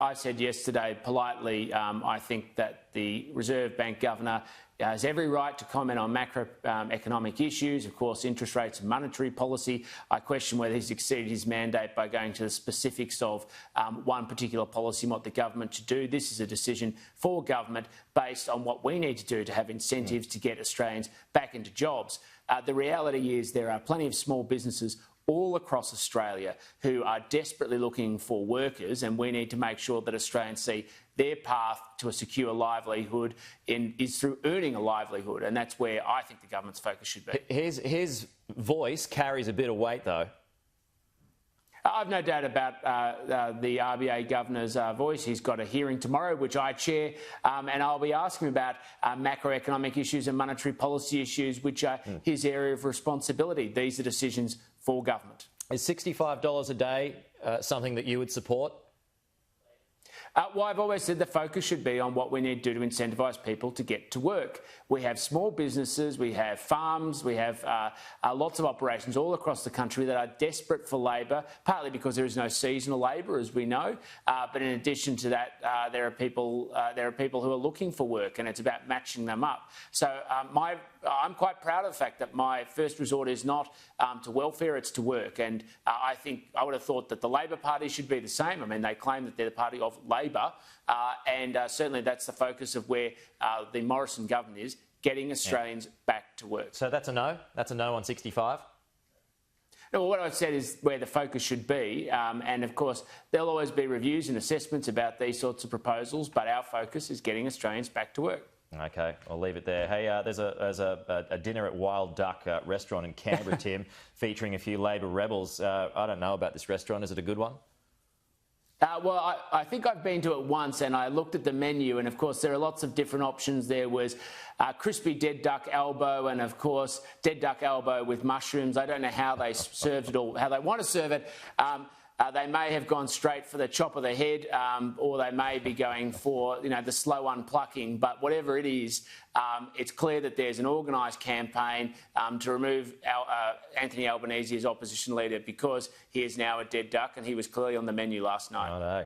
I said yesterday politely, I think that the Reserve Bank Governor has every right to comment on macroeconomic issues, of course, interest rates and monetary policy. I question whether he's exceeded his mandate by going to the specifics of one particular policy and what the government should do. This is a decision for government based on what we need to do to have incentives to get Australians back into jobs. The reality is there are plenty of small businesses all across Australia who are desperately looking for workers, and we need to make sure that Australians see their path to a secure livelihood is through earning a livelihood, and that's where I think the government's focus should be. His voice carries a bit of weight, though. I've no doubt about the RBA Governor's voice. He's got a hearing tomorrow, which I chair, and I'll be asking him about macroeconomic issues and monetary policy issues, which are his area of responsibility. These are decisions for government. Is $65 a day something that you would support? Well, I've always said the focus should be on what we need to do to incentivise people to get to work. We have small businesses, we have farms, we have lots of operations all across the country that are desperate for labour, partly because there is no seasonal labour, as we know. But in addition to that, there are people who are looking for work, and it's about matching them up. So I'm quite proud of the fact that my first resort is not to welfare, it's to work. And I think I would have thought that the Labor Party should be the same. I mean, they claim that they're the party of Labor, and certainly that's the focus of where the Morrison government is, getting Australians back to work. So that's a no? That's a no on 65? No, well, what I've said is where the focus should be, and of course there'll always be reviews and assessments about these sorts of proposals, but our focus is getting Australians back to work. OK, I'll leave it there. Hey, there's a dinner at Wild Duck restaurant in Canberra, Tim, featuring a few Labor rebels. I don't know about this restaurant. Is it a good one? Well, I think I've been to it once, and I looked at the menu, and of course there are lots of different options. There was crispy dead duck elbow, and of course dead duck elbow with mushrooms. I don't know how they served it or how they want to serve it. They may have gone straight for the chop of the head, or they may be going for the slow unplucking. But whatever it is, it's clear that there's an organised campaign to remove Anthony Albanese as opposition leader because he is now a dead duck, and he was clearly on the menu last night.